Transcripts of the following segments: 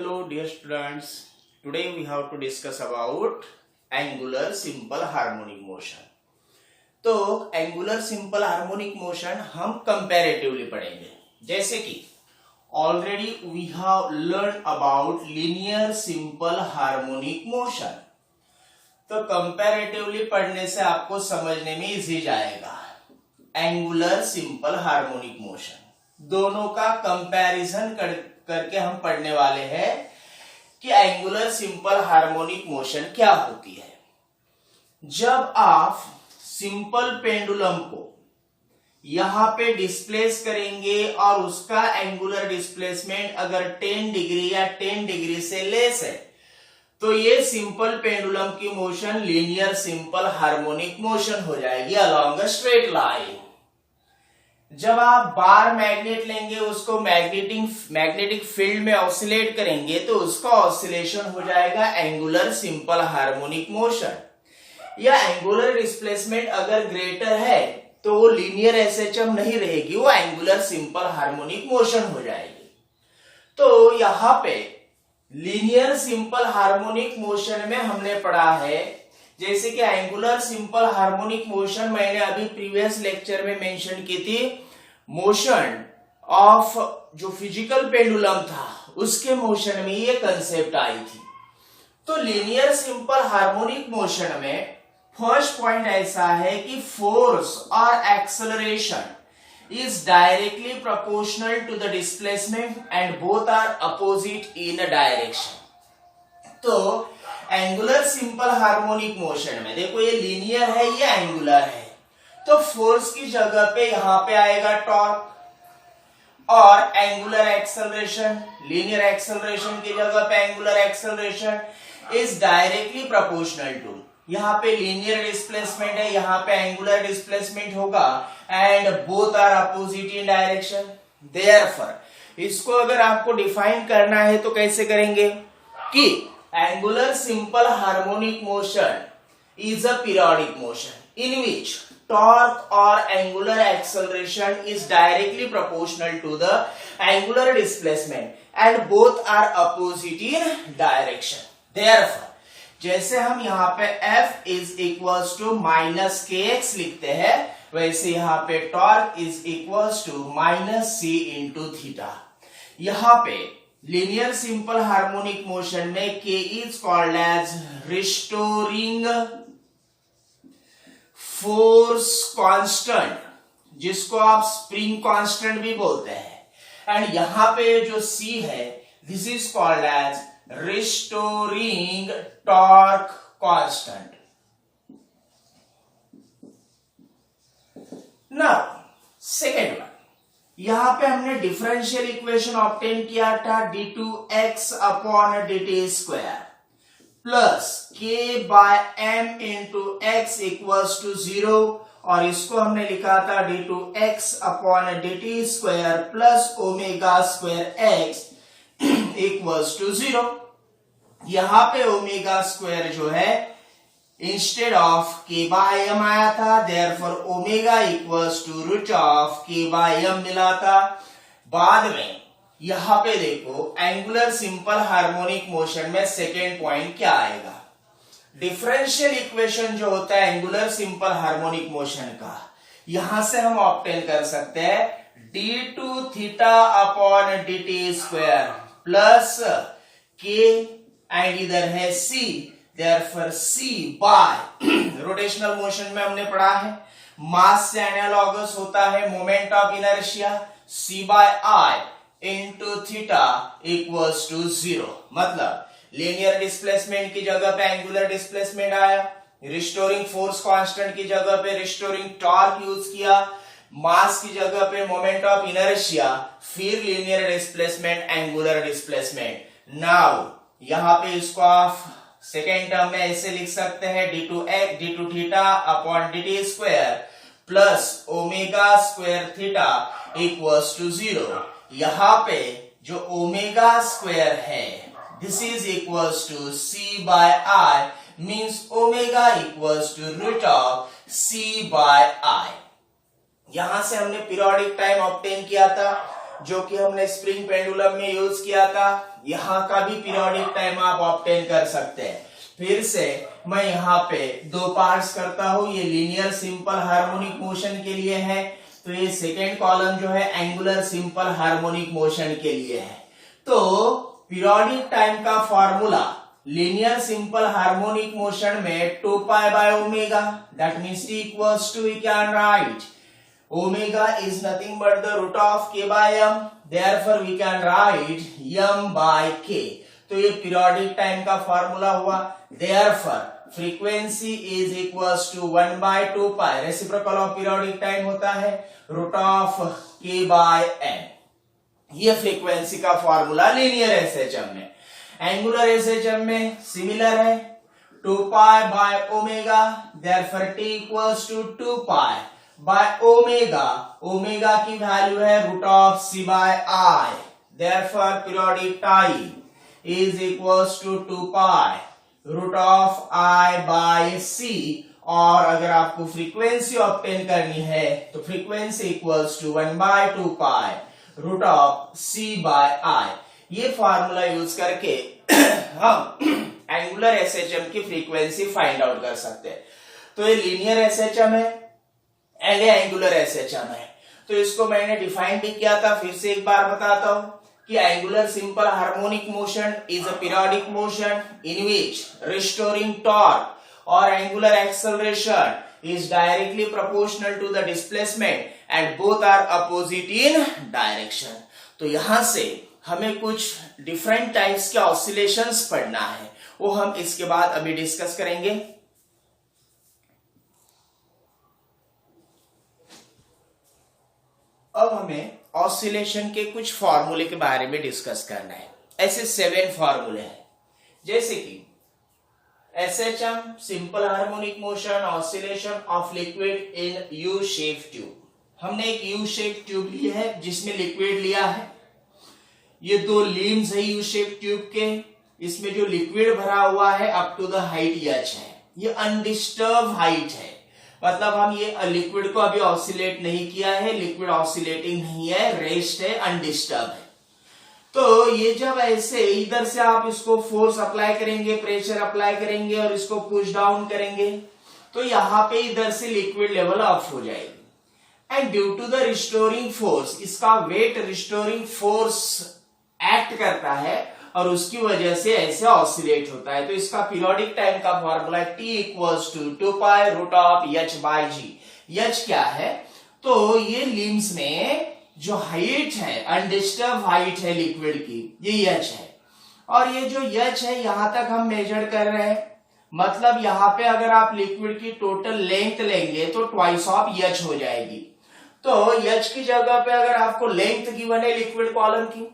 Hello dear students, today we have to discuss about angular simple harmonic motion. तो angular simple harmonic motion हम comparatively पढ़ेंगे, जैसे कि already we have learned about linear simple harmonic motion. तो comparatively पढ़ने से आपको समझने में इजी जाएगा. angular simple harmonic motion दोनों का कंपैरिजन करके हम पढ़ने वाले हैं कि एंगुलर सिंपल हार्मोनिक मोशन क्या होती है. जब आप सिंपल पेंडुलम को यहां पे डिस्प्लेस करेंगे और उसका एंगुलर डिस्प्लेसमेंट अगर 10 डिग्री या 10 डिग्री से लेस है तो ये सिंपल पेंडुलम की motion linear simple harmonic motion हो जाएगी अलोंग अ स्ट्रेट लाइन. जब आप बार मैग्नेट लेंगे उसको मैग्नेटिक फील्ड में ऑसिलेट करेंगे तो उसका ऑसिलेशन हो जाएगा एंगुलर सिंपल हार्मोनिक मोशन. या एंगुलर डिस्प्लेसमेंट अगर ग्रेटर है तो वो लीनियर एसएचएम नहीं रहेगी, वो एंगुलर सिंपल हार्मोनिक मोशन हो जाएगी. तो यहां पे लीनियर सिंपल हार्मोनिक मोशन में हमने पढ़ा है, जैसे कि एंगुलर सिंपल हार्मोनिक मोशन मैंने अभी प्रीवियस लेक्चर में मेंशन की थी. मोशन ऑफ जो फिजिकल पेंडुलम था उसके मोशन में ये कंसेप्ट आई थी. तो लीनियर सिंपल हार्मोनिक मोशन में फर्स्ट पॉइंट ऐसा है कि फोर्स और acceleration is directly proportional to the displacement and both are opposite in a direction. तो एंगुलर सिंपल हार्मोनिक मोशन में देखो ये लीनियर है, ये एंगुलर है, तो फोर्स की जगह पे यहां पे आएगा टॉर्क और एंगुलर एक्सेलरेशन, लीनियर एक्सेलरेशन की जगह पे angular acceleration is directly proportional to, यहां पे लीनियर डिस्प्लेसमेंट है, यहां पे एंगुलर डिस्प्लेसमेंट होगा and both are opposite in direction. Therefore इसको अगर आपको डिफाइन करना है तो कैसे करेंगे कि angular simple harmonic motion is a periodic motion in which torque or angular acceleration is directly proportional to the angular displacement and both are opposite in direction. Therefore, जैसे हम यहाँ पे F is equals to minus kx लिखते हैं, वैसे यहाँ पे torque is equals to minus c into theta. यहाँ पे linear simple harmonic motion में k is called as restoring force constant, जिसको आप स्प्रिंग कांस्टेंट भी बोलते हैं, एंड यहां पे जो C है this is called as restoring torque constant. Now second one, यहां पे हमने डिफरेंशियल इक्वेशन ऑब्टेन किया था d2x upon dt square plus k by m into x equals to 0 और इसको हमने लिखा था d2x upon dt square plus omega square x equals to 0. यहां पे ओमेगा स्क्वायर जो है instead of k by m आया था, therefore omega equals to root of k by m मिला था. बाद में यहां पे देखो एंगुलर सिंपल हार्मोनिक मोशन में सेकेंड पॉइंट क्या आएगा, डिफरेंशियल इक्वेशन जो होता है एंगुलर सिंपल हार्मोनिक मोशन का, यहां से हम ऑब्टेन कर सकते हैं d2 theta upon dt square plus k and इधर है c, therefore c by rotational motion में हमने पढ़ा है मास से एनालॉगस होता है moment of inertia, c by i into theta equals to 0. मतलब लीनियर डिस्प्लेसमेंट की जगह पे एंगुलर डिस्प्लेसमेंट आया, रिस्टोरिंग फोर्स कांस्टेंट की जगह पे रिस्टोरिंग टॉर्क यूज किया, मास की जगह पे मोमेंट ऑफ इनर्शिया, फिर linear displacement angular displacement. Now यहां पे इसको आप सेकेंड टर्म में ऐसे लिख सकते हैं d2 theta upon dt square plus omega square theta equals to 0. यहां पे जो ओमेगा स्क्वायर है this is equals to c by i, means omega equals to root of c by i. यहां से हमने पीरियोडिक टाइम ऑब्टेन किया था जो कि हमने स्प्रिंग पेंडुलम में यूज किया था, यहाँ का भी पीरियोडिक टाइम आप ऑब्टेन कर सकते हैं। फिर से मैं यहाँ पे दो पार्ट्स करता हूं, ये लीनियर सिंपल हार्मोनिक मोशन के लिए है, तो ये सेकेंड कॉलम जो है एंगुलर सिंपल हार्मोनिक मोशन के लिए है। तो पीरियोडिक टाइम का formula linear simple harmonic motion में 2 pi by omega, that means T equals to, we can write omega is nothing but the root of k by m, therefore we can write m by k। तो ये periodic time का formula हुआ। therefore frequency is equals to 1 by 2 pi, reciprocal of periodic time होता है root of k by m। ये frequency का formula linear SHM में। Angular SHM में सिमिलर है, 2 pi by omega, therefore t equals to 2 pi by omega, omega की value है root of c by I, therefore periodic time is equals to 2 pi root of I by c. और अगर आपको frequency obtain करनी है तो frequency equals to 1 by 2 pi root of c by I. ये formula use करके हम angular SHM की फ्रीक्वेंसी फाइंड आउट कर सकते हैं। तो ये लीनियर एसएचएम है एंड एंगुलर एसएचएम है। तो इसको मैंने डिफाइन भी किया था, फिर से एक बार बताता हूं कि angular simple harmonic motion is a periodic motion in which restoring torque और angular acceleration is directly proportional to the displacement and both are opposite in direction। तो यहां से हमें कुछ डिफरेंट टाइप्स के ऑसिलेशंस पढ़ना है, वो हम इसके बाद अभी डिस्कस करेंगे। अब हमें ऑसिलेशन के कुछ फॉर्मूले के बारे में डिस्कस करना है। ऐसे 7 फॉर्मूले हैं, जैसे कि SHM simple harmonic motion oscillation of liquid in U shape tube. हमने एक यू शेप ट्यूब ली है जिसमें लिक्विड लिया है, ये 2 लीम्स है यू शेप ट्यूब के, इसमें जो लिक्विड भरा हुआ है up to the height h है, ये अनडिस्टर्ब हाइट है, मतलब हम ये लिक्विड को अभी ऑसिलेट नहीं किया है, लिक्विड ऑसिलेटिंग नहीं है, रेस्ट है, अनडिस्टर्ब है। तो ये जब ऐसे इधर से आप इसको फोर्स अप्लाई करेंगे, प्रेशर अप्लाई करेंगे और इसको पुश डाउन करेंगे, तो यहां पे इधर से लिक्विड लेवल ऑफ हो जाएगी and due to the restoring force, इसका वेट रिस्टोरिंग फोर्स एक्ट करता है और उसकी वजह से ऐसे ऑसिलेट होता है। तो इसका पीरियोडिक टाइम का formula T equals to 2 pi root of h by g। h क्या है, तो ये लिम्स में जो हाइट है, अनडिस्टर्ब हाइट है लिक्विड की, ये h है, और ये जो h है यहां तक हम मेजर कर रहे हैं, मतलब यहां पे अगर आप लिक्विड की टोटल लेंथ लेंगे तो ट्वाइस ऑफ h हो जाएगी। तो h की जगह पे अगर आपको लेंथ गिवन है लिक्विड कॉलम की,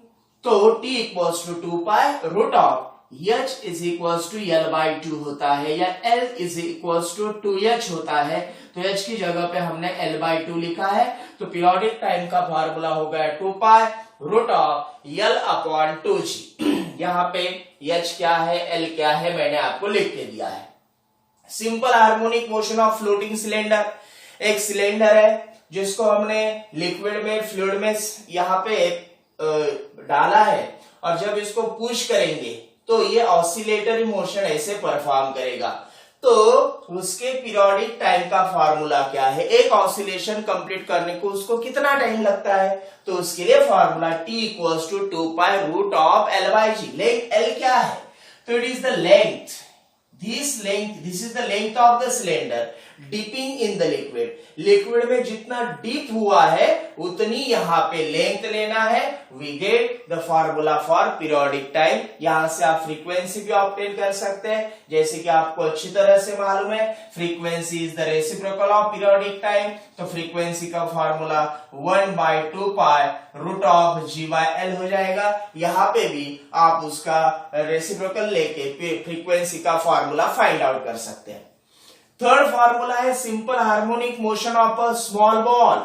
तो T equals to 2 pi root of h is equals to L by 2 होता है, या L is equals to 2h होता है। तो h की जगह पे हमने L बाई 2 लिखा है, तो पीरियोडिक टाइम का फॉर्मूला हो गया 2 pi root of L upon 2g। यहाँ पे h क्या है, L क्या है, मैंने आपको लिख के दिया है। Simple harmonic motion of floating cylinder, एक सिलेंडर है जिसको हमने लिक्विड में, फ्लूइड में यहाँ पे डाला है, और जब इसको पुश करेंगे तो ये ऑसिलेटरी मोशन ऐसे परफॉर्म करेगा। तो उसके पीरियोडिक टाइम का फॉर्मूला क्या है, एक ऑसिलेशन कंप्लीट करने को उसको कितना टाइम लगता है, तो उसके लिए formula T equals to 2 pi root of L by g। Length L क्या है, तो it is the length, this is the length of the cylinder dipping in the liquid. Liquid में जितना डीप हुआ है उतनी यहाँ पे लेंथ लेना है। We get the formula for periodic time. यहां से आप फ्रीक्वेंसी भी ऑब्टेन कर सकते हैं, जैसे कि आपको अच्छी तरह से मालूम है frequency is the reciprocal of periodic time. तो फ्रीक्वेंसी का formula 1 by 2 pi root of g by L हो जाएगा। यहाँ पे भी आप उसका रेसिप्रोकल लेके फ्रीक्वेंसी का फॉर्मूला फाइंड आउट कर सकते हैं। थर्ड फॉर्मूला है simple harmonic motion of a small ball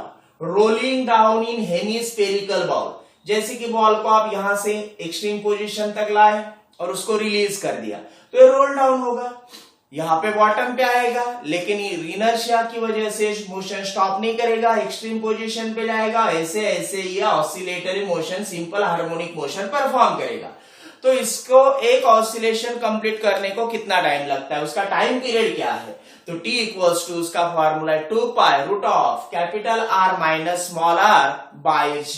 rolling down in hemispherical ball. जैसे कि बॉल को आप यहां से एक्सट्रीम पोजीशन तक लाए और उसको रिलीज कर दिया तो ये रोल डाउन होगा। यहाँ पे बॉटम पे आएगा, लेकिन ये इनर्शिया की वजह से मोशन स्टॉप नहीं करेगा, एक्सट्रीम पोजीशन पे जाएगा, ऐसे ऐसे ये oscillatory motion, simple harmonic motion perform करेगा। तो इसको एक ऑसिलेशन कंप्लीट करने को कितना टाइम लगता है, उसका टाइम पीरियड क्या है? तो t इक्वल्स टू, उसका फॉर्मूला है 2 pi root of capital R minus small r by g।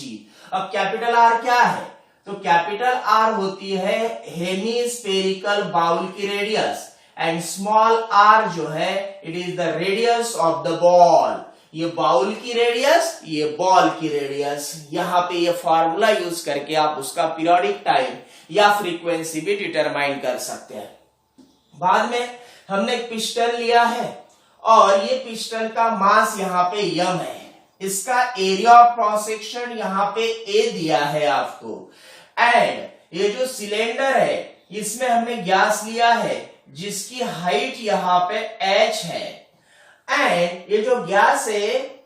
अब कैपिटल R क्या है? तो कैपिटल R होती है हेमीस्फेरिकल बाउल की रेडियस, एंड स्मॉल r जो है it is the radius of the ball. ये बाउल की रेडियस, ये बॉल की रेडियस। यहाँ पे ये फॉर्मूला यूज करके आप उसका पीरियोडिक टाइम या फ्रीक्वेंसी भी डिटरमाइन कर सकते हैं। बाद में हमने एक पिस्टन लिया है और ये पिस्टन का मास यहाँ पे m है, इसका एरिया ऑफ क्रॉस सेक्शन यहाँ पे A दिया है आपको, एंड ये जो सिलेंडर है इसमें हमने गैस लिया है जिसकी हाइट यहाँ पे h है, एंड ये जो गैस है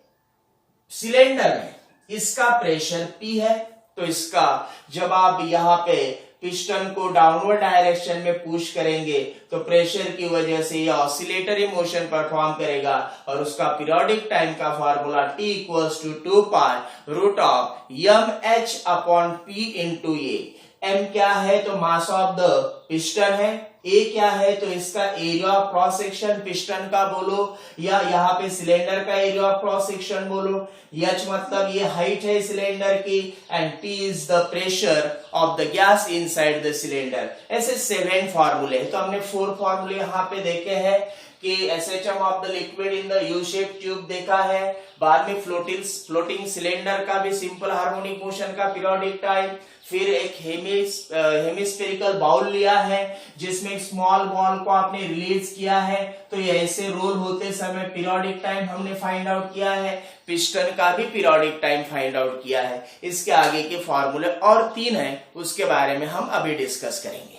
सिलेंडर में इसका प्रेशर P है। तो इसका जब आप यहाँ पे पिस्टन को डाउनवर्ड डायरेक्शन में पुश करेंगे तो प्रेशर की वजह से ये ऑसिलेटरी मोशन परफॉर्म करेगा, और उसका पीरियोडिक टाइम का formula t equals to 2 pi root of mh upon p into A. m क्या है? तो मास ऑफ द पिस्टन है, a क्या है? तो इसका area of cross section piston का बोलो, या यहाँ पे सिलेंडर का एरिया ऑफ क्रॉस सेक्शन बोलो। h मतलब ये हाइट है सिलेंडर की, and t is the pressure of the gas inside the cylinder. ऐसे 7 फॉर्मूले, तो हमने 4 फॉर्मूले यहाँ पे देखे हैं कि SHM of the liquid in the U shape tube देखा है, बाद में फ्लोटिंग सिलेंडर का भी सिंपल हार्मोनिक मोशन का पीरियोडिक टाइम, फिर एक हेमिस्फेरिकल बाउल लिया है जिसमें स्मॉल बॉल को आपने रिलीज किया है, तो ये ऐसे रोल होते समय पीरियोडिक टाइम हमने फाइंड आउट किया है, पिस्टन का भी पीरियोडिक टाइम फाइंड आउट किया है। इसके आगे के फॉर्मूले और 3 हैं, उसके बारे में हम अभी डिस्कस करेंगे।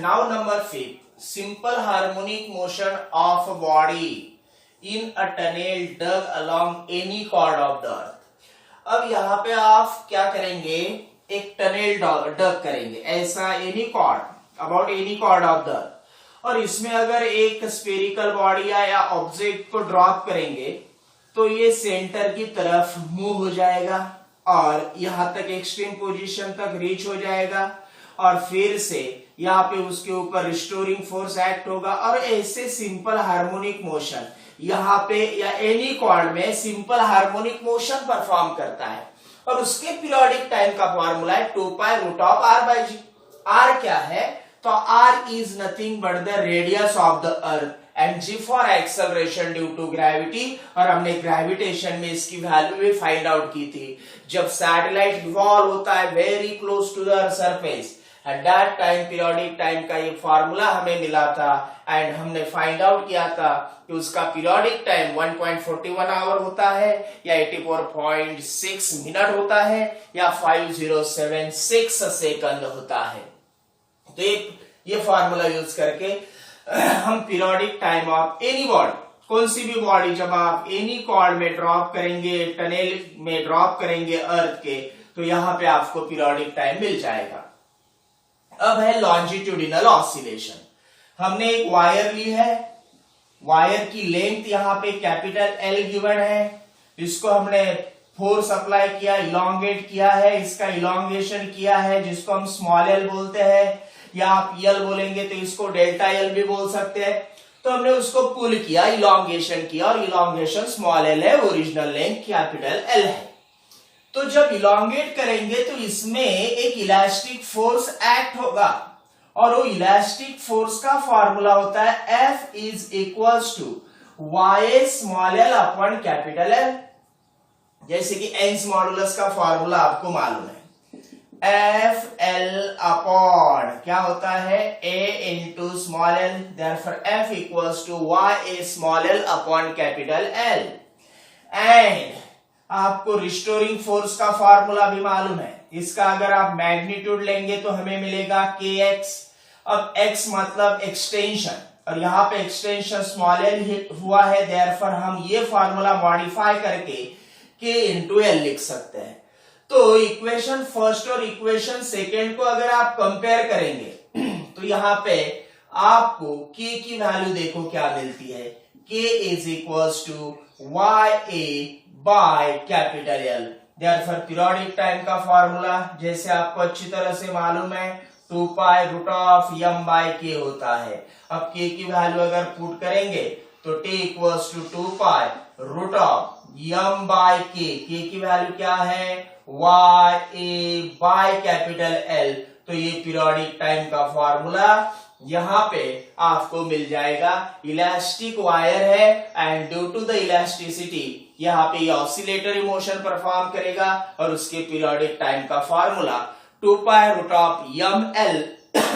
Now number 5, simple harmonic motion of a body in a tunnel dug along any chord of the earth। अब यहाँ पे आप क्या करेंगे, एक टनल डग करेंगे ऐसा any chord, about any chord of the earth, और इसमें अगर एक स्फेरिकल बॉडी या ऑब्जेक्ट को ड्रॉप करेंगे तो ये सेंटर की तरफ मूव हो जाएगा और यहाँ तक एक्सट्रीम पोजीशन तक रीच हो जाएगा, और फिर से यहाँ पे उसके ऊपर रिस्टोरिंग फोर्स एक्ट होगा, और ऐसे सिंपल हार्मोनिक मोशन यहाँ पे या एनी कॉर्ड में सिंपल हार्मोनिक मोशन परफॉर्म करता है, और उसके पीरियोडिक टाइम का फॉर्मूला है 2 pi root of r by G. r क्या है? तो r is nothing but the radius of the earth, and g for acceleration due to gravity, और हमने ग्रेविटेशन में इसकी वैल्यू भी फाइंड आउट की थी। जब सैटेलाइट रिवॉल्व होता है very close to the earth surface, at that time periodic time का ये फॉर्मूला हमें मिला था, एंड हमने फाइंड आउट किया था कि उसका पीरियोडिक टाइम 1.41 आवर होता है, या 84.6 मिनट होता है, या 5076 सेकंड होता है। तो ये फॉर्मूला यूज करके हम periodic time of any body, कौन सी भी बॉडी जब आप एनी कॉर्ड में ड्रॉप करेंगे, टनल में ड्रॉप करेंगे अर्थ के, तो यहाँ पे आपको पीरियोडिक टाइम मिल जाएगा। अब है लॉन्जिट्यूडिनल ऑसिलेशन। हमने एक वायर ली है, वायर की लेंथ यहाँ पे कैपिटल L गिवन है, इसको हमने फोर्स अप्लाई किया, इलॉन्गेट किया है, इसका इलॉन्गेशन किया है जिसको हम स्मॉल l बोलते हैं, या आप L बोलेंगे तो इसको डेल्टा L भी बोल सकते हैं। तो हमने उसको पुल किया, इलॉन्गेशन किया, और इलॉन्गेशन स्मॉल l है, ओरिजिनल लेंथ कैपिटल L है। तो जब इलॉन्गेट करेंगे तो इसमें एक इलास्टिक फोर्स एक्ट होगा, और वो इलास्टिक फोर्स का फॉर्मूला होता है F is equals to y small l upon capital L। जैसे कि एंस मॉडुलस का फॉर्मूला आपको मालूम है, F L अपॉन क्या होता है A into small l, therefore F equals to y small l upon capital L। And आपको रिस्टोरिंग फोर्स का फॉर्मूला भी मालूम है, इसका अगर आप मैग्नीट्यूड लेंगे तो हमें मिलेगा kx। अब x मतलब एक्सटेंशन, और यहाँ पे एक्सटेंशन स्मॉल l हुआ है, देयरफॉर हम ये फॉर्मूला मॉडिफाई करके k इंटू l लिख सकते हैं। तो इक्वेशन फर्स्ट और इक्वेशन सेकेंड को अगर आप कंपेयर करेंगे तो यहाँ पे आपको k की वैल्यू देखो क्या मिलती है, k is equals to Y A by capital L. Therefore periodic time का फॉर्मूला जैसे आपको अच्छी तरह से मालूम है 2 pi root of m by k होता है। अब k की वैल्यू अगर पुट करेंगे तो t equals to 2 pi root of m by k, k की वैल्यू क्या है y a by capital L। तो ये पीरियोडिक टाइम का फॉर्मूला यहाँ पे आपको मिल जाएगा। इलास्टिक वायर है and due to the elasticity यहाँ पे ये ऑसिलेटरी मोशन परफॉर्म करेगा और उसके पीरियोडिक टाइम का formula 2 pi root of m L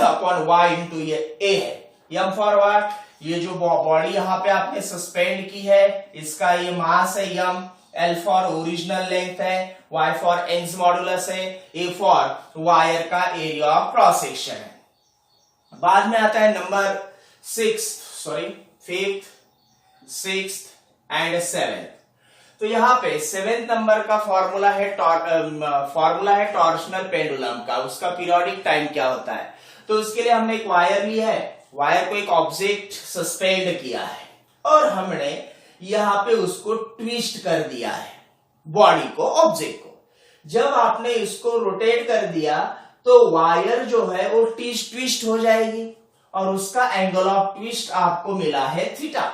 upon y into ये a है। m फॉर व्हाट, ये जो बॉडी यहाँ पे आपने सस्पेंड की है इसका ये मास है m, L for original length है, Y फॉर एंग्स मॉडुलस है, A फॉर वायर का एरिया ऑफ क्रॉस सेक्शन है। बाद में आता है number 5th, 6th and 7th। तो यहाँ पे 7th नंबर का फॉर्मूला है टॉर्शनल पेंडुलम का, उसका पीरियोडिक टाइम क्या होता है। तो उसके लिए हमने एक वायर ली है, वायर को एक ऑब्जेक्ट सस्पेंड किया है और हमने यहाँ पे उसको ट्विस्ट कर दिया है, बॉडी को, ऑब्जेक्ट को। जब आपने इसको रोटेट कर दिया तो वायर जो है वो ट्विस्ट हो जाएगी और उसका एंगल ऑफ ट्विस्ट आपको मिला है थीटा।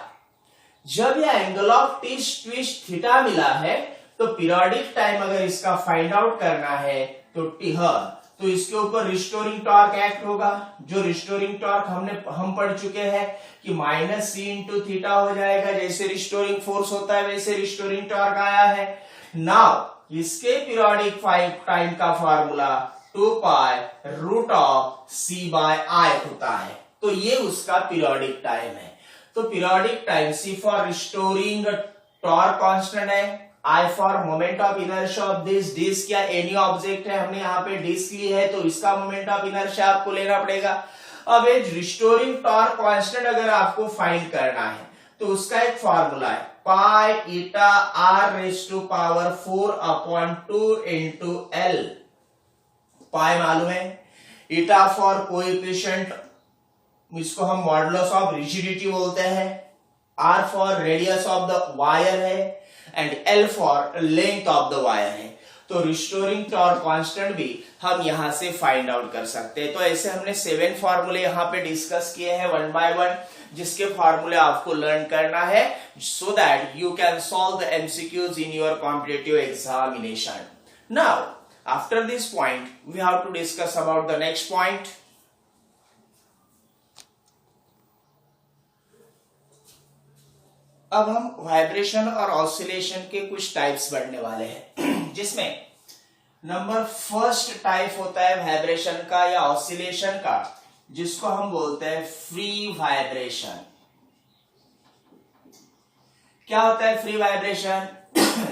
जब यह एंगल ऑफ ट्विस्ट थीटा मिला है तो पीरियोडिक टाइम अगर इसका फाइंड आउट करना है तो इसके ऊपर रिस्टोरिंग टॉर्क एक्ट होगा। जो रिस्टोरिंग टॉर्क हम पढ़ चुके हैं कि माइनस सी इंटू थीटा हो जाएगा। जैसे रिस्टोरिंग फोर्स होता है वैसे रिस्टोरिंग टॉर्क आया है। नाउ इसके पीरियोडिक टाइम का formula 2 pi root of c by I होता है। तो ये उसका पीरियोडिक टाइम है। तो periodic time c for restoring torque constant है, I for moment of inertia of this, disk या एनी ऑब्जेक्ट है, हमने यहाँ पे डिस्क ली है तो इसका मोमेंट ऑफ इनर्शिया आपको लेना पड़ेगा। अब ये रिस्टोरिंग टॉर्क कांस्टेंट अगर आपको फाइंड करना है तो उसका एक फॉर्मूला है pi eta r raise to power 4 upon 2 into l. Pi मालूम है, ईटा फॉर कोएफिशिएंट, इसको हम मॉडुलस ऑफ रिजिडिटी बोलते हैं, r for radius of the wire है and l for length of the wire है। तो रिस्टोरिंग टॉर्क कांस्टेंट भी हम यहां से फाइंड आउट कर सकते हैं। तो ऐसे हमने 7 फॉर्मूले यहाँ पे डिस्कस किए हैं 1 बाय 1, जिसके फॉर्मूले आपको लर्न करना है so that you can solve the MCQs in your competitive examination. Now after this point we have to discuss about the next point. अब हम वाइब्रेशन और ऑसिलेशन के कुछ टाइप्स बढ़ने वाले हैं, जिसमें नंबर फर्स्ट टाइप होता है वाइब्रेशन का या ऑसिलेशन का, जिसको हम बोलते हैं फ्री वाइब्रेशन। क्या होता है फ्री वाइब्रेशन?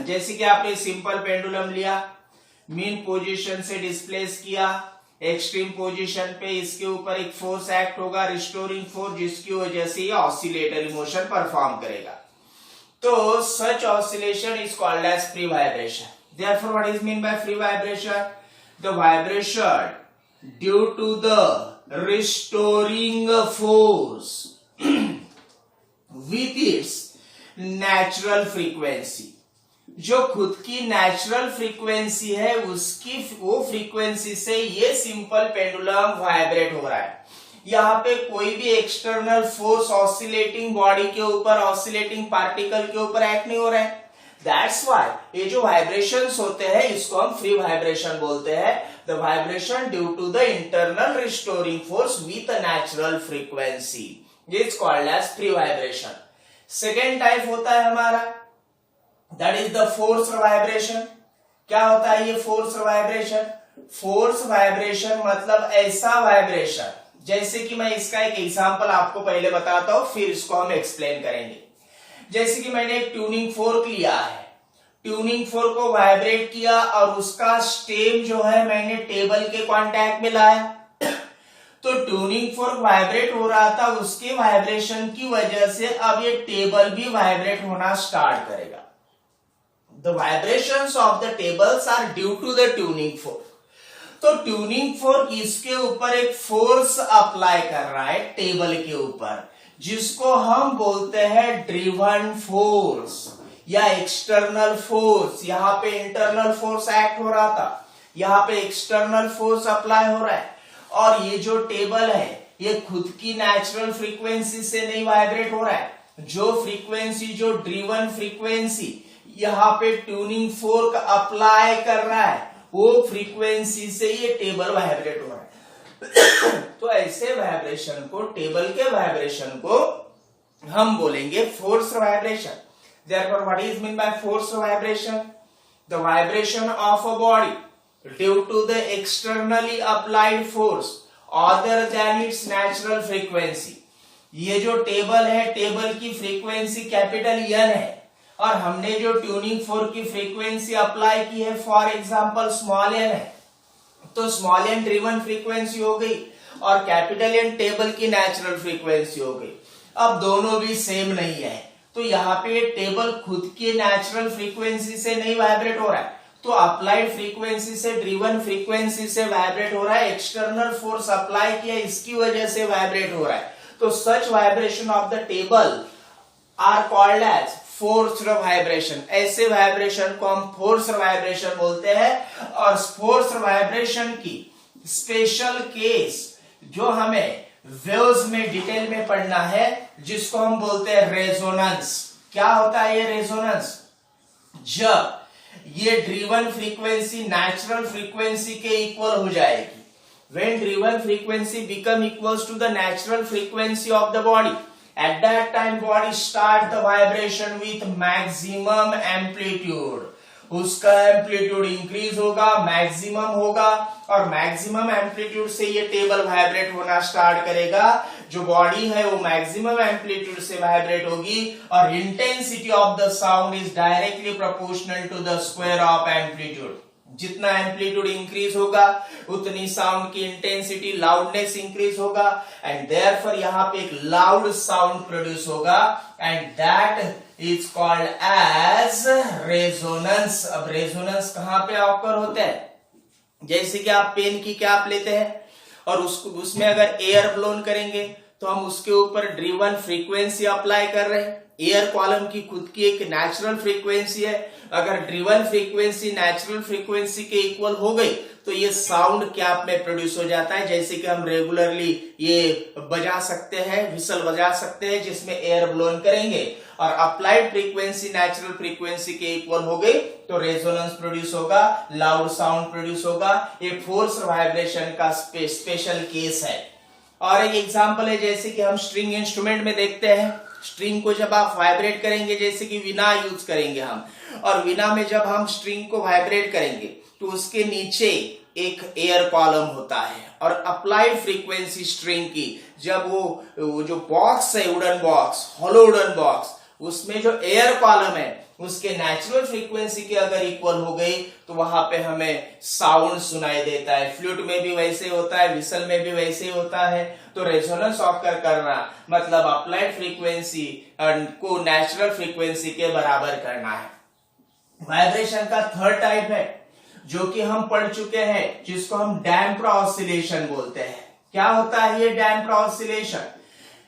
जैसे कि आपने सिंपल पेंडुलम लिया, मीन पोजीशन से डिस्प्लेस किया, एक्सट्रीम पोजीशन पे इसके ऊपर एक फोर्स एक्ट होगा, रिस्टोरिंग फोर्स, जिसकी वजह से ये ऑसिलेटरी मोशन परफॉर्म करेगा। तो such oscillation is called as free vibration. Therefore, what is meant by free vibration? The vibration due to the restoring force with its natural frequency. जो खुद की नेचुरल फ्रीक्वेंसी है उसकी वो फ्रीक्वेंसी से ये सिंपल पेंडुलम वाइब्रेट हो रहा है। यहाँ पे कोई भी एक्सटर्नल फोर्स ऑसिलेटिंग बॉडी के ऊपर, ऑसिलेटिंग पार्टिकल के ऊपर एक्ट नहीं हो रहा है। दैट्स व्हाई ये जो वाइब्रेशंस होते हैं इसको हम फ्री वाइब्रेशन बोलते हैं। The vibration due to the internal restoring force with a natural frequency is called as free vibration. Second type होता है हमारा that is the force vibration. क्या होता है ये फोर्स वाइब्रेशन? फोर्स वाइब्रेशन मतलब ऐसा वाइब्रेशन, जैसे कि मैं इसका एक एग्जांपल आपको पहले बताता हूं फिर इसको हम एक्सप्लेन करेंगे। जैसे कि मैंने एक ट्यूनिंग फोर्क लिया है, ट्यूनिंग फोर्क को वाइब्रेट किया और उसका स्टेम जो है मैंने टेबल के कांटेक्ट में लाया, तो ट्यूनिंग फोर्क वाइब्रेट हो रहा था, उसके वाइब्रेशन की वजह से अब ये टेबल भी वाइब्रेट होना स्टार्ट करेगा। The vibrations of the tables are due to the tuning fork. तो ट्यूनिंग फोर्क इसके ऊपर एक फोर्स अप्लाई कर रहा है टेबल के ऊपर, जिसको हम बोलते हैं ड्रिवन फोर्स या एक्सटर्नल फोर्स। यहाँ पे इंटरनल फोर्स एक्ट हो रहा था, यहाँ पे एक्सटर्नल फोर्स अप्लाई हो रहा है। और ये जो टेबल है ये खुद की नेचुरल फ्रीक्वेंसी से नहीं वाइब्रेट हो रहा है, जो फ्रीक्वेंसी, जो ड्रिवन फ्रीक्वेंसी यहाँ पे ट्यूनिंग फोर्क अप्लाई कर रहा है, वो फ्रीक्वेंसी से ये टेबल वाइब्रेट हो रहा है। तो ऐसे वाइब्रेशन को, टेबल के वाइब्रेशन को हम बोलेंगे force vibration. Therefore, what is meant by force vibration? The vibration of a body due to the externally applied force other than its natural frequency. ये जो टेबल है, टेबल की फ्रीक्वेंसी कैपिटल एन है, और हमने जो ट्यूनिंग फोर्क की frequency apply की है फॉर एग्जांपल स्मॉल एन है, तो स्मॉल एन ड्रिवन फ्रीक्वेंसी हो गई और कैपिटल एन टेबल की नेचुरल फ्रीक्वेंसी हो गई। अब दोनों भी सेम नहीं है, तो यहाँ पे टेबल खुद की नेचुरल फ्रीक्वेंसी से नहीं वाइब्रेट हो रहा है, तो अप्लाइड फ्रीक्वेंसी से, ड्रिवन फ्रीक्वेंसी से वाइब्रेट हो रहा है। एक्सटर्नल फोर्स अप्लाई किया, इसकी वजह से वाइब्रेट हो रहा है। तो such vibration of the table are called as forced vibration. ऐसे वाइब्रेशन को हम फोर्स्ड वाइब्रेशन बोलते हैं। और फोर्स्ड वाइब्रेशन की स्पेशल केस जो हमें वेव्स में डिटेल में पढ़ना है, जिसको हम बोलते हैं रेजोनेंस। क्या होता है ये रेजोनेंस? जब ये ड्रिवन फ्रीक्वेंसी नेचुरल फ्रीक्वेंसी के इक्वल हो जाएगी, when driven frequency become equals to the natural frequency of the body, at that time body start the vibration with maximum amplitude. उसका एम्पलीट्यूड इंक्रीज होगा, मैक्सिमम होगा, और maximum amplitude से ये table vibrate होना स्टार्ट करेगा। जो बॉडी है वो मैक्सिमम एम्पलीट्यूड से वाइब्रेट होगी, और intensity of the sound is directly proportional to the square of amplitude. जितना एम्पलीट्यूड इंक्रीज होगा उतनी साउंड की इंटेंसिटी, लाउडनेस इंक्रीज होगा, एंड देयरफॉर यहाँ पे एक लाउड साउंड प्रोड्यूस होगा, and that is called as resonance. अब रेजोनेंस कहां पे ऑकर होता है? जैसे कि आप पेन की कैप लेते हैं और उसमें अगर एयर ब्लोन करेंगे तो हम उसके ऊपर ड्रिवन फ्रीक्वेंसी अप्लाई कर रहे हैं। एयर कॉलम की खुद की एक नेचुरल फ्रीक्वेंसी है, अगर ड्रिवन फ्रीक्वेंसी नेचुरल फ्रीक्वेंसी के इक्वल हो गई तो ये साउंड कैप में प्रोड्यूस हो जाता है। जैसे कि हम रेगुलरली ये बजा सकते हैं, विसल बजा सकते हैं जिसमें एयर ब्लोन करेंगे, और अप्लाइड फ्रीक्वेंसी नेचुरल फ्रीक्वेंसी के इक्वल हो गई तो रेजोनेंस प्रोड्यूस होगा, लाउड साउंड प्रोड्यूस होगा। ये फोर्स वाइब्रेशन का स्पेशल केस है। और एक एग्जांपल है, जैसे कि हम स्ट्रिंग इंस्ट्रूमेंट में देखते हैं, स्ट्रिंग को जब आप वाइब्रेट करेंगे, जैसे कि वीणा यूज करेंगे हम, और वीणा में जब हम स्ट्रिंग को वाइब्रेट करेंगे तो उसके नीचे एक एयर कॉलम होता है, और अप्लाइड फ्रीक्वेंसी स्ट्रिंग की जब वो जो बॉक्स है, wooden box, hollow wooden box, उसमें जो एयर कॉलम है उसके नेचुरल फ्रीक्वेंसी के अगर इक्वल हो गई तो वहां पे हमें साउंड सुनाई देता है। फ्लूट में भी वैसे होता है, विसल में भी वैसे होता है। तो रेजोनेंस ऑकर करना मतलब अप्लाइड फ्रीक्वेंसी को नेचुरल फ्रीक्वेंसी के बराबर करना है। वाइब्रेशन का थर्ड टाइप है जो कि हम पढ़ चुके हैं, जिसको हम डैम्प्ड ऑसिलेशन बोलते हैं। क्या होता है ये डैम्प्ड ऑसिलेशन?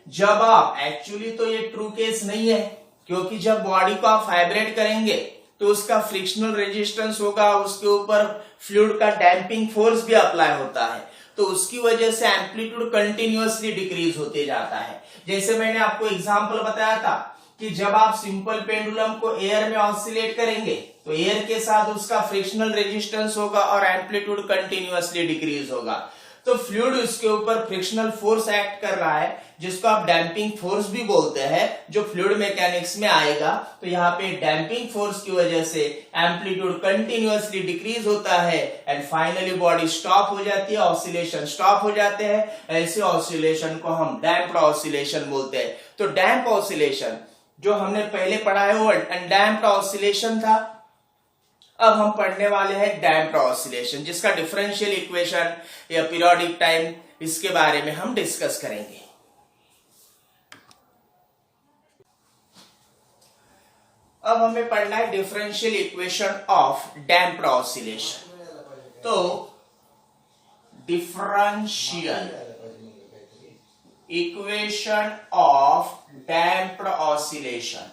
जब आप, एक्चुअली तो ये ट्रू केस नहीं है, क्योंकि जब बॉडी को आप वाइब्रेट करेंगे तो उसका फ्रिक्शनल रेजिस्टेंस होगा, उसके ऊपर फ्लूइड का डैम्पिंग फोर्स भी अप्लाई होता है, तो उसकी वजह से एम्पलीट्यूड कंटिन्यूअसली डिक्रीज होते जाता है। जैसे मैंने आपको एग्जांपल बताया था कि जब आप सिंपल पेंडुलम को एयर में ऑसिलेट करेंगे तो एयर के साथ उसका फ्रिक्शनल रेजिस्टेंस होगा और एम्पलीट्यूड कंटिन्यूअसली डिक्रीज होगा। तो फ्लूइड उसके ऊपर फ्रिक्शनल फोर्स एक्ट कर रहा है, जिसको आप डैम्पिंग फोर्स भी बोलते हैं, जो फ्लूइड मैकेनिक्स में आएगा। तो यहाँ पे डैम्पिंग फोर्स की वजह से एम्पलीट्यूड कंटिन्यूअसली डिक्रीज होता है, एंड फाइनली बॉडी स्टॉप हो जाती है, ऑसिलेशन स्टॉप हो जाते हैं। ऐसे ऑसिलेशन को हम डैम्प्ड ऑसिलेशन बोलते हैं। तो डैम्प ऑसिलेशन जो हमने पहले पढ़ा है वो अनडैम्प्ड ऑसिलेशन था। अब हम पढ़ने वाले हैं डैम्प्ड ऑसिलेशन, जिसका डिफरेंशियल इक्वेशन या पीरियोडिक टाइम, इसके बारे में हम डिस्कस करेंगे। अब हमें पढ़ना है differential equation of damped oscillation. तो differential equation of damped oscillation.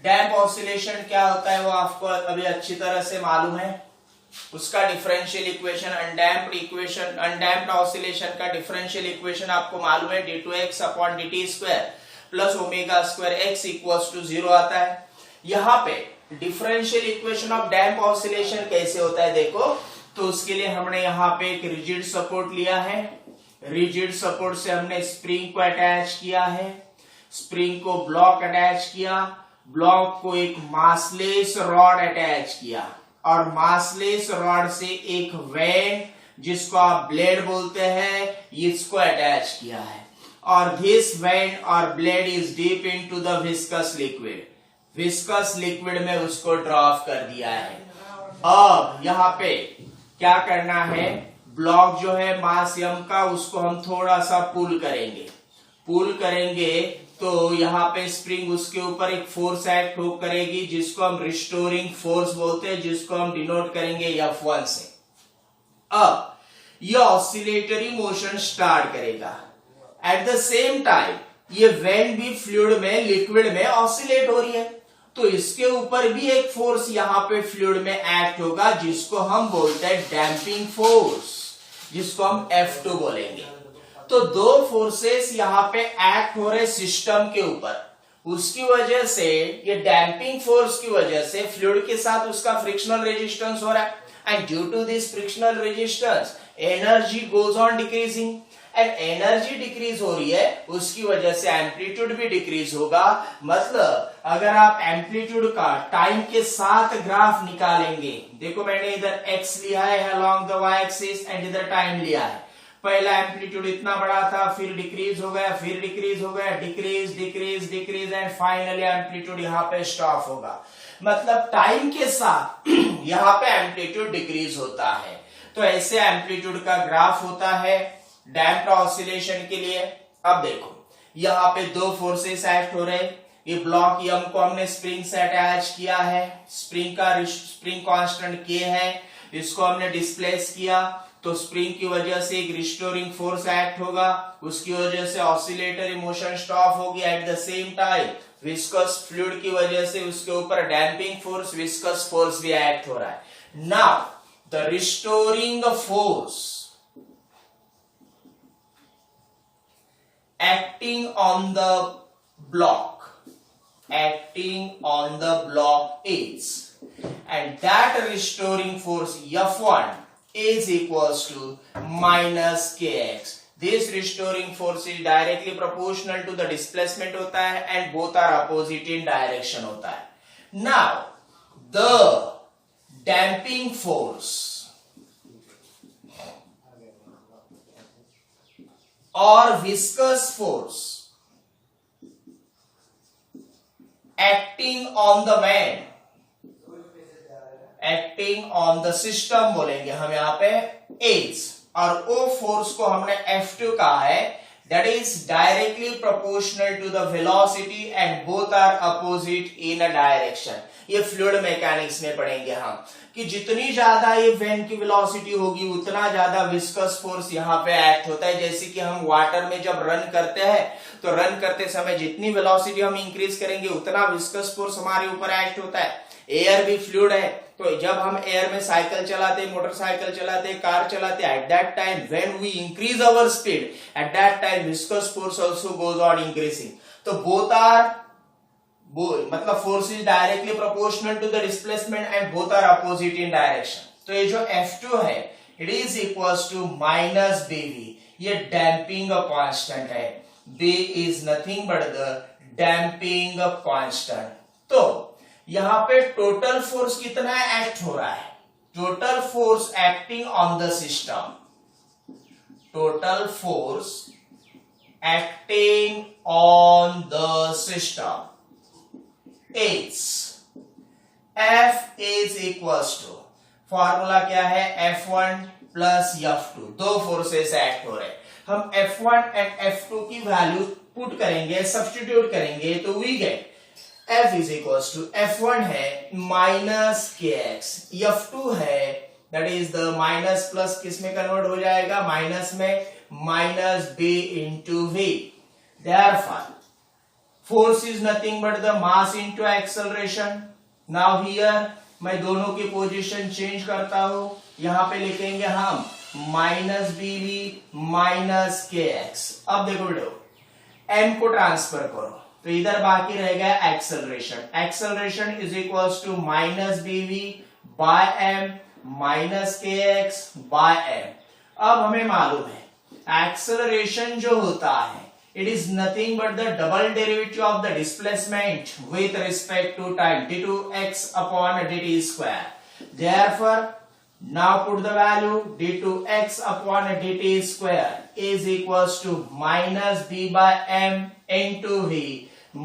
Damp oscillation क्या होता है वो आपको अभी अच्छी तरह से मालूम है। उसका डिफरेंशियल इक्वेशन अनडैम्प्ड ऑसिलेशन का डिफरेंशियल इक्वेशन आपको मालूम है, d2x upon dt square plus omega square x equals to 0 आता है। यहाँ पे differential equation of damp oscillation कैसे होता है देखो। तो उसके लिए हमने यहाँ पे एक रिजिड सपोर्ट लिया है, रिजिड सपोर्ट से हमने स्प्रिंग को अटैच किया है, स्प्रिंग को ब्लॉक अटैच किया, ब्लॉक को एक मासलेस रॉड अटैच किया और मासलेस रॉड से एक वेन जिसको आप ब्लेड बोलते हैं इसको अटैच किया है और दिस वेन और blade is deep into the viscous liquid. Viscous liquid में उसको ड्रॉप कर दिया है। अब यहाँ पे क्या करना है, ब्लॉक जो है मास m का उसको हम थोड़ा सा पुल करेंगे तो यहाँ पे स्प्रिंग उसके ऊपर एक फोर्स एक्ट करेगी जिसको हम रिस्टोरिंग फोर्स बोलते हैं, जिसको हम डिनोट करेंगे F1 से। अब ये ऑसिलेटरी मोशन स्टार्ट करेगा। एट द सेम टाइम ये वेन भी फ्लूइड में लिक्विड में ऑसिलेट हो रही है तो इसके ऊपर भी एक फोर्स यहाँ पे फ्लूइड में एक्ट होगा जिसको हम बोलते हैं डैम्पिंग फोर्स, जिसको हम F2 बोलेंगे। तो दो फोर्सेस यहाँ पे एक्ट हो रहे सिस्टम के ऊपर, उसकी वजह से ये डैम्पिंग फोर्स की वजह से फ्लूइड के साथ उसका फ्रिक्शनल रेजिस्टेंस हो रहा है and due to this frictional resistance energy goes on decreasing and energy decrease हो रही है उसकी वजह से एम्पलीट्यूड भी डिक्रीज होगा। मतलब अगर आप एम्पलीट्यूड का टाइम के साथ ग्राफ निकालेंगे, देखो मैंने इधर x लिया है along the y axis and इधर टाइम लिया है। पहला एम्पलीट्यूड इतना बड़ा था, फिर डिक्रीज हो गया, फिर डिक्रीज हो गया, decrease decrease decrease and finally amplitude यहाँ पे स्टॉप होगा। मतलब टाइम के साथ यहाँ पे एम्पलीट्यूड डिक्रीज होता है। तो ऐसे एम्पलीट्यूड का ग्राफ होता है डैम्प्ड ऑसिलेशन के लिए। अब देखो यहाँ पे दो फोर्सेस एक्ट हो रहे, ये ब्लॉक M को हमने स्प्रिंग से अटैच किया है, स्प्रिंग कांस्टेंट K है, इसको हमने डिस्प्लेस किया तो स्प्रिंग की वजह से एक रिस्टोरिंग फोर्स एक्ट होगा, उसकी वजह से ऑसिलेटरी मोशन स्टॉप होगी। At the same time viscous fluid की वजह से उसके ऊपर डैम्पिंग फोर्स विस्कस फोर्स भी एक्ट हो रहा है। Now the restoring force acting on the block is, and that restoring force F1 is equals to minus kx. This restoring force is directly proportional to the displacement होता है and both are opposite in direction होता है. Now the damping force or viscous force acting on the man, acting on the system बोलेंगे हम यहाँ पे is, और वो फोर्स को हमने F2 कहा है, that is directly proportional to the velocity and both are opposite in a direction. ये फ्लूइड मैकेनिक्स में पढ़ेंगे हम कि जितनी ज्यादा ये वेन की वेलोसिटी होगी उतना ज्यादा विस्कस फोर्स यहाँ पे एक्ट होता है। जैसे कि हम वाटर में जब रन करते हैं तो रन करते समय जितनी वेलोसिटी हम इंक्रीज करेंगे उतना विस्कस फोर्स हमारे ऊपर एक्ट होता है। एयर भी फ्लूइड है तो जब हम एयर में साइकिल चलाते, मोटरसाइकिल चलाते, कार चलाते, at that time when we increase our speed at that time viscous force also goes on increasing. तो बोथ आर मतलब force is directly proportional to the displacement and both are opposite in direction. तो ये जो F2 है it is equals to minus BV, ये damping constant है। B is nothing but the damping constant. तो यहां पे टोटल फोर्स कितना एक्ट हो रहा है, total force acting on the system, total force acting on the system is F is equals to, formula क्या है, F1 प्लस F2, दो फोर्सेस एक्ट हो रहे हैं। हम F1 एंड F2 की वैल्यू पुट करेंगे, सब्स्टिट्यूट करेंगे तो we get f is equal to f1 है माइनस के एक्स, f2 है that is the minus plus किस में कन्वर्ट हो जाएगा, माइनस में, minus b into V. Therefore, force is nothing but the mass into acceleration. Now here मैं दोनों की पोजीशन चेंज करता हूं, यहां पे लिखेंगे हम minus B we minus K x. अब देखो बेटो m को ट्रांसफर करो तो इधर बाकी रह गया acceleration, acceleration is equal to minus B V by M minus K X by M. अब हमें मालूम है एक्सेलरेशन जो होता है it is nothing but the double derivative of the displacement with respect to time, d2x upon dt square. Therefore, now put the value d2x upon dt square is equals to minus b by m into v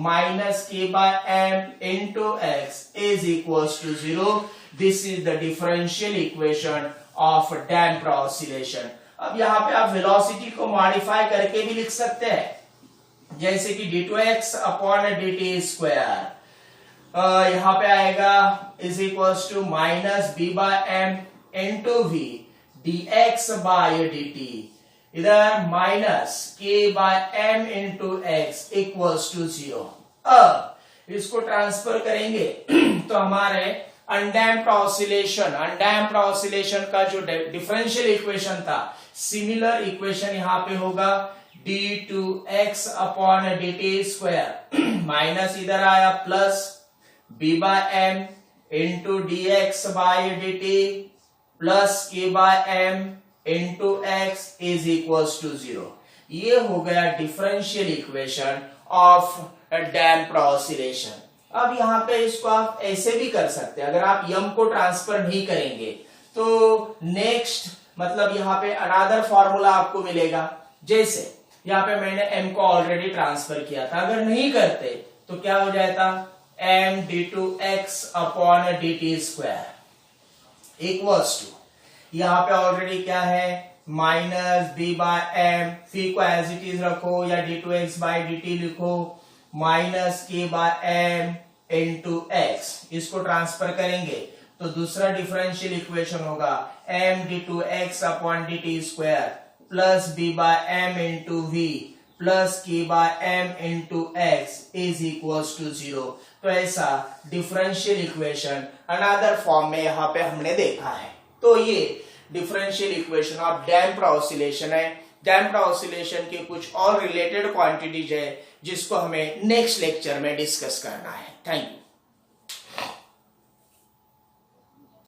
minus k by m into x is equals to 0. This is the differential equation of damped oscillation. अब यहाँ पे आप velocity को modify करके भी लिख सकते हैं, जैसे कि d2x अपॉन dt स्क्वायर यहां पे आएगा is equals to minus b by m into v dx by dt, इधर minus k by m into x equals to 0। अब इसको ट्रांसफर करेंगे तो हमारे अनडैम्प्ड ऑसिलेशन का जो डिफरेंशियल इक्वेशन था, सिमिलर इक्वेशन यहां पे होगा d2x upon dt square minus इधर आया plus b by m into dx by dt plus k by m into x is equals to 0। ये हो गया differential equation of damped oscillation. अब यहाँ पे इसको आप ऐसे भी कर सकते हैं, अगर आप m को ट्रांसफर नहीं करेंगे तो नेक्स्ट मतलब यहाँ पे अनदर फॉर्मूला आपको मिलेगा, जैसे यहाँ पे मैंने m को ऑलरेडी ट्रांसफर किया था, अगर नहीं करते तो क्या हो जाता, m d2x upon dt square equals to यहाँ पे ऑलरेडी क्या है minus b by m, phi को एज इट इज रखो या d2x बाय dt लिखो, minus k by m into x, इसको ट्रांसफर करेंगे तो दूसरा डिफरेंशियल इक्वेशन होगा m d2x upon dt square plus b by m into v plus k by m into x is equals to 0। तो ऐसा differential equation another form में यहाँ पे हमने देखा है। तो ये differential equation of damped oscillation है। डैम्प्ड ऑसिलेशन की कुछ और रिलेटेड क्वांटिटीज है जिसको हमें नेक्स्ट लेक्चर में डिस्कस करना है। Thank you.